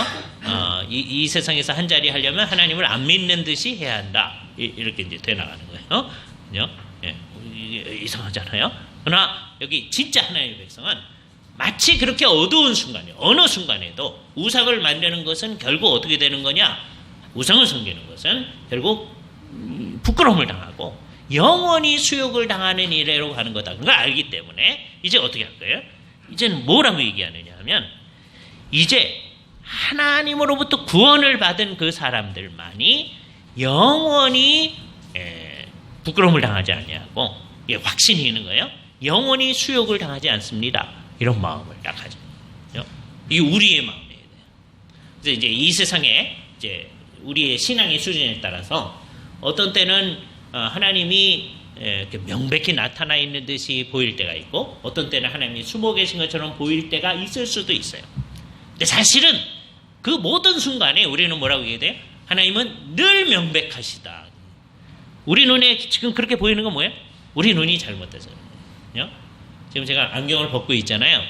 Speaker 1: 이 세상에서 한 자리 하려면 하나님을 안 믿는 듯이 해야 한다. 이렇게 이제 돼 나가는 거예요. 그죠? 예, 이상하잖아요. 그러나 여기 진짜 하나님의 백성은 마치 그렇게 어두운 순간에 어느 순간에도 우상을 만드는 것은 결국 어떻게 되는 거냐? 우상을 섬기는 것은 결국 부끄러움을 당하고 영원히 수욕을 당하는 일로 가는 거다. 그걸 알기 때문에 이제 어떻게 할 거예요? 이제는 뭐라고 얘기하느냐 하면 이제 하나님으로부터 구원을 받은 그 사람들만이 영원히 부끄러움을 당하지 아니하고 확신이 있는 거예요. 영원히 수욕을 당하지 않습니다. 이런 마음을 딱 가지고 이게 우리의 마음이에요. 그래서 이제 이 세상에 이제 우리의 신앙의 수준에 따라서 어떤 때는 하나님이 이렇게 명백히 나타나 있는 듯이 보일 때가 있고 어떤 때는 하나님이 숨어 계신 것처럼 보일 때가 있을 수도 있어요. 근데 사실은 그 모든 순간에 우리는 뭐라고 얘기해야 돼요? 하나님은 늘 명백하시다. 우리 눈에 지금 그렇게 보이는 건 뭐예요? 우리 눈이 잘못돼서 그래요. 지금 제가 안경을 벗고 있잖아요.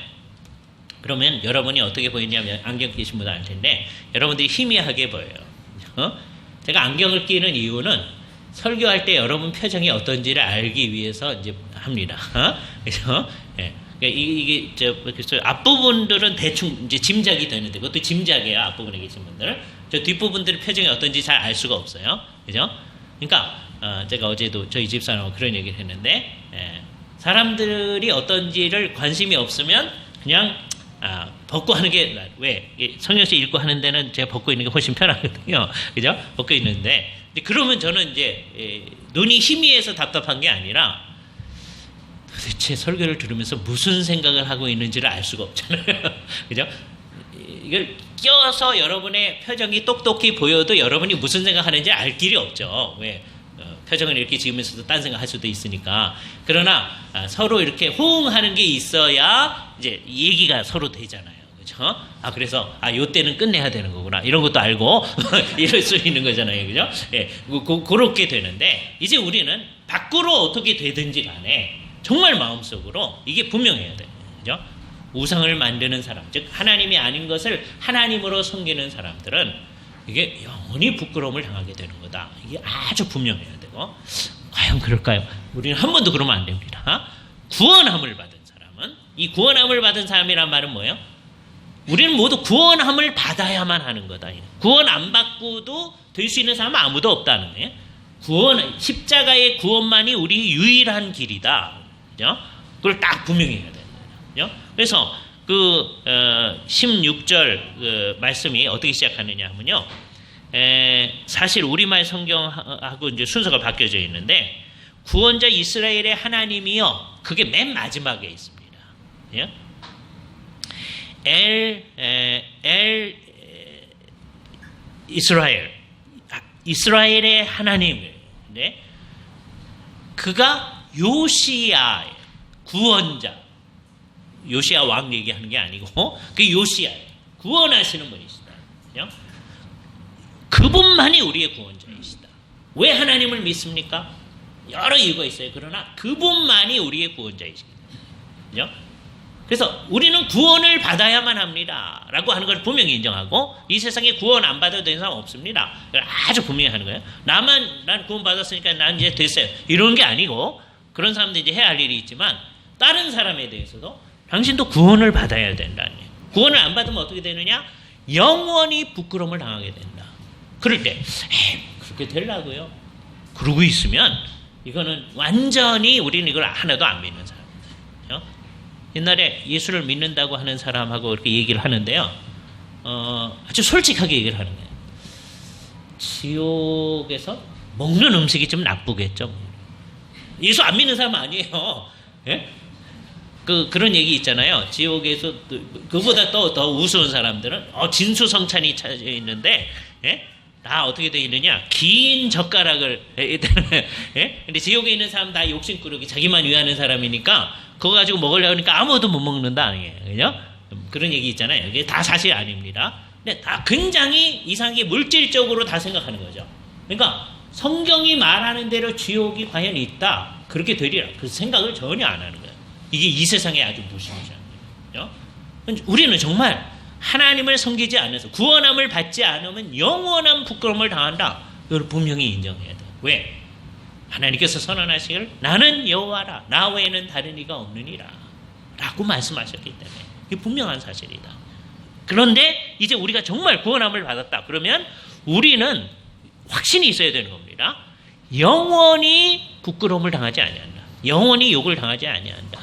Speaker 1: 그러면 여러분이 어떻게 보이냐면 안경 끼신 분은 알 텐데 여러분들이 희미하게 보여요. 제가 안경을 끼는 이유는 설교할 때 여러분 표정이 어떤지를 알기 위해서 이제 합니다. 그래서 이게 그래서 앞부분들은 대충 이제 짐작이 되는데 그것도 짐작이에요. 앞부분에 계신 분들은 저 뒷부분들 표정이 어떤지 잘 알 수가 없어요. 그죠? 그러니까 제가 어제도 저희 집사람하고 그런 얘기를 했는데 사람들이 어떤지를 관심이 없으면 그냥 벗고 하는 게 왜 성경책 읽고 하는 데는 제가 벗고 있는 게 훨씬 편하거든요. 그죠? 벗고 있는데 그러면 저는 이제 눈이 희미해서 답답한 게 아니라 도대체 설교를 들으면서 무슨 생각을 하고 있는지를 알 수가 없잖아요. 그죠? 이걸 껴서 여러분의 표정이 똑똑히 보여도 여러분이 무슨 생각하는지 알 길이 없죠. 왜? 표정을 이렇게 지으면서도 딴 생각할 수도 있으니까. 그러나 서로 이렇게 호응하는 게 있어야 이제 얘기가 서로 되잖아요. 그죠? 그래서 요때는 끝내야 되는 거구나. 이런 것도 알고 이럴 수 있는 거잖아요. 그죠? 예, 그렇게 되는데 이제 우리는 밖으로 어떻게 되든지 간에 정말 마음속으로 이게 분명해야 돼요. 그죠? 우상을 만드는 사람, 즉 하나님이 아닌 것을 하나님으로 섬기는 사람들은 이게 영원히 부끄러움을 당하게 되는 거다. 이게 아주 분명해야 되고 과연 그럴까요? 우리는 한 번도 그러면 안 됩니다. 구원함을 받은 사람은 이 구원함을 받은 사람이란 말은 뭐예요? 우리는 모두 구원함을 받아야만 하는 거다. 구원 안 받고도 될 수 있는 사람은 아무도 없다는 거예요. 구원, 십자가의 구원만이 우리 유일한 길이다. 그죠? 그걸 딱 분명히 해야 되는 거예요. 그래서 그 16절 그 말씀이 어떻게 시작하느냐 하면요. 사실 우리말 성경하고 이제 순서가 바뀌어져 있는데 구원자 이스라엘의 하나님이요. 그게 맨 마지막에 있습니다. 이스라엘의 하나님. 네? 그가 요시야 구원자. 요시야 왕 얘기하는 게 아니고 그 요시야 구원하시는 분이시다. 그분만이 우리의 구원자이시다. 왜 하나님을 믿습니까? 여러 이유가 있어요. 그러나 그분만이 우리의 구원자이십니다. 그래서 우리는 구원을 받아야만 합니다. 라고 하는 걸 분명히 인정하고 이 세상에 구원 안 받아도 되는 사람 없습니다. 아주 분명히 하는 거예요. 난 구원 받았으니까 난 이제 됐어요. 이런 게 아니고 그런 사람들이 이제 해야 할 일이 있지만 다른 사람에 대해서도 당신도 구원을 받아야 된다는 거예요. 구원을 안 받으면 어떻게 되느냐? 영원히 부끄러움을 당하게 된다. 그럴 때 그렇게 되려고요. 그러고 있으면 이거는 완전히 우리는 이걸 하나도 안 믿는 사람이에요. 옛날에 예수를 믿는다고 하는 사람하고 이렇게 얘기를 하는데요. 아주 솔직하게 얘기를 하는 거예요. 지옥에서 먹는 음식이 좀 나쁘겠죠. 예수 안 믿는 사람 아니에요. 예? 그런 얘기 있잖아요. 지옥에서 그보다 더 우스운 사람들은 진수성찬이 차져 있는데 다 어떻게 되어 있느냐? 긴 젓가락을 근데 지옥에 있는 사람 다 욕심꾸러기 자기만 위하는 사람이니까 그거 가지고 먹으려고 하니까 아무도 못 먹는다 아니에요. 그죠? 그런 얘기 있잖아요. 이게 다 사실 아닙니다. 근데 다 굉장히 이상하게 물질적으로 다 생각하는 거죠. 그러니까 성경이 말하는 대로 지옥이 과연 있다, 그렇게 되리라, 그 생각을 전혀 안 하는 거예요. 이게 이 세상에 아주 무시무시한 거예요. 우리는 정말 하나님을 섬기지 않아서 구원함을 받지 않으면 영원한 부끄러움을 당한다. 이걸 분명히 인정해야 돼요. 왜? 하나님께서 선언하시기를 나는 여호와라, 나 외에는 다른 이가 없느니라 라고 말씀하셨기 때문에 이게 분명한 사실이다. 그런데 이제 우리가 정말 구원함을 받았다 그러면 우리는 확신이 있어야 되는 겁니다. 영원히 부끄러움을 당하지 아니한다, 영원히 욕을 당하지 아니한다.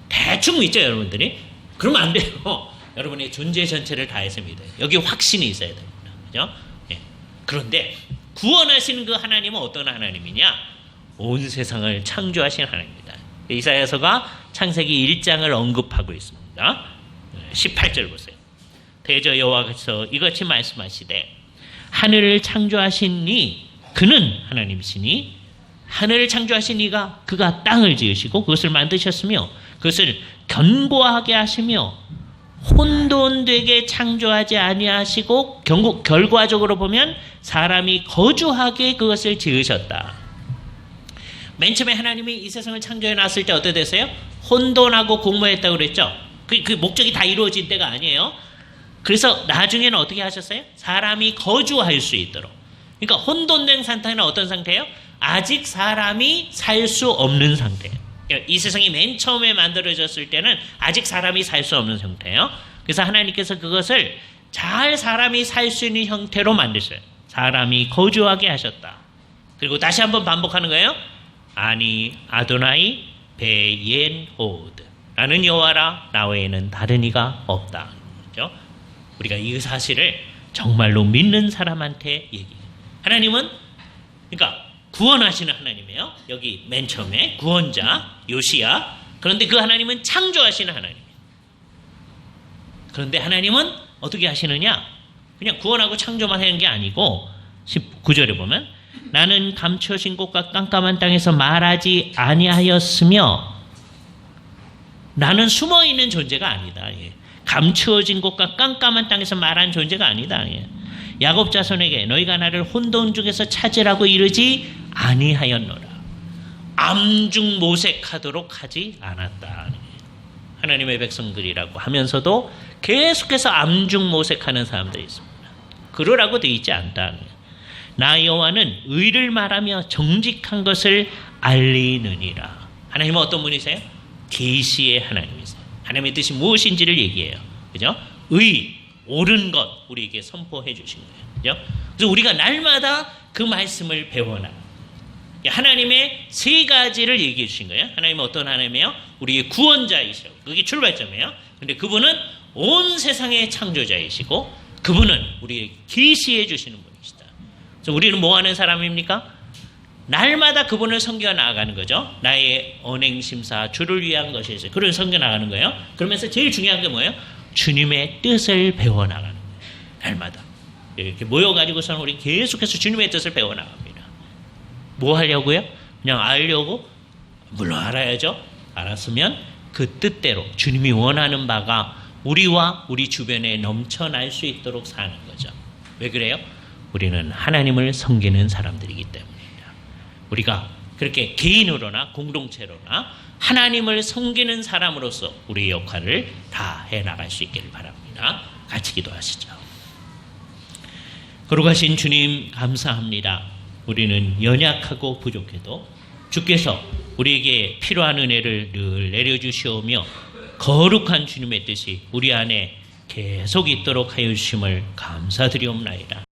Speaker 1: 대충 믿죠 여러분들이? 그러면 안 돼요. 여러분의 존재 전체를 다해서 믿어요. 여기 확신이 있어야 됩니다. 그죠? 예. 그런데 구원하시는 그 하나님은 어떤 하나님이냐? 온 세상을 창조하신 하나님입니다. 이사야서가 창세기 1장을 언급하고 있습니다. 18절 보세요. 대저 여호와께서 이같이 말씀하시되 하늘을 창조하신 이 그는 하나님이시니 하늘을 창조하신 이가 그가 땅을 지으시고 그것을 만드셨으며 그것을 견고하게 하시며 혼돈되게 창조하지 아니하시고 결과적으로 보면 사람이 거주하게 그것을 지으셨다. 맨 처음에 하나님이 이 세상을 창조해 놨을 때 어떻게 됐어요? 혼돈하고 공모했다고 그랬죠. 그 목적이 다 이루어진 때가 아니에요. 그래서 나중에는 어떻게 하셨어요? 사람이 거주할 수 있도록. 그러니까 혼돈된 상태는 어떤 상태예요? 아직 사람이 살 수 없는 상태예요. 이 세상이 맨 처음에 만들어졌을 때는 아직 사람이 살 수 없는 상태예요. 그래서 하나님께서 그것을 잘 사람이 살 수 있는 형태로 만드셨어요. 사람이 거주하게 하셨다. 그리고 다시 한번 반복하는 거예요. 아니 아도나이 베옌 호드, 나는 여호와라, 나 외에는 다른 이가 없다. 그렇죠? 우리가 이 사실을 정말로 믿는 사람한테 얘기해요. 하나님은 그러니까 구원하시는 하나님이에요. 여기 맨 처음에 구원자 요시야. 그런데 그 하나님은 창조하시는 하나님이에요. 그런데 하나님은 어떻게 하시느냐? 그냥 구원하고 창조만 하는 게 아니고 19절에 보면 나는 감추어진 곳과 깜깜한 땅에서 말하지 아니하였으며, 나는 숨어있는 존재가 아니다. 예. 감추어진 곳과 깜깜한 땅에서 말하는 존재가 아니다. 예. 야곱 자손에게 너희가 나를 혼돈 중에서 찾으라고 이르지 아니하였노라. 암중 모색하도록 하지 않았다. 하나님의 백성들이라고 하면서도 계속해서 암중 모색하는 사람들이 있습니다. 그러라고 되어 있지 않다. 나 여호와는 의를 말하며 정직한 것을 알리느니라. 하나님은 어떤 분이세요? 계시의 하나님이세요. 하나님의 뜻이 무엇인지를 얘기해요. 그죠? 의, 옳은 것 우리에게 선포해 주신 거예요. 그죠? 그래서 우리가 날마다 그 말씀을 배워나. 하나님의 세 가지를 얘기해 주신 거예요. 하나님은 어떤 하나님이에요? 우리의 구원자이시고, 그게 출발점이에요. 근데 그분은 온 세상의 창조자이시고, 그분은 우리에게 계시해 주시는 분이시다. 그래서 우리는 뭐 하는 사람입니까? 날마다 그분을 섬겨 나아가는 거죠. 나의 언행심사 주를 위한 것이죠. 그를 섬겨 나가는 거예요. 그러면서 제일 중요한 게 뭐예요? 주님의 뜻을 배워나가는 거예요. 날마다 이렇게 모여가지고서는 우리 계속해서 주님의 뜻을 배워나갑니다. 뭐 하려고요? 그냥 알려고? 물론 알아야죠. 알았으면 그 뜻대로 주님이 원하는 바가 우리와 우리 주변에 넘쳐날 수 있도록 사는 거죠. 왜 그래요? 우리는 하나님을 섬기는 사람들이기 때문입니다. 우리가 그렇게 개인으로나 공동체로나 하나님을 섬기는 사람으로서 우리의 역할을 다 해나갈 수 있기를 바랍니다. 같이 기도하시죠. 거룩하신 주님 감사합니다. 우리는 연약하고 부족해도 주께서 우리에게 필요한 은혜를 늘 내려주시오며 거룩한 주님의 뜻이 우리 안에 계속 있도록 하여 주심을 감사드리옵나이다.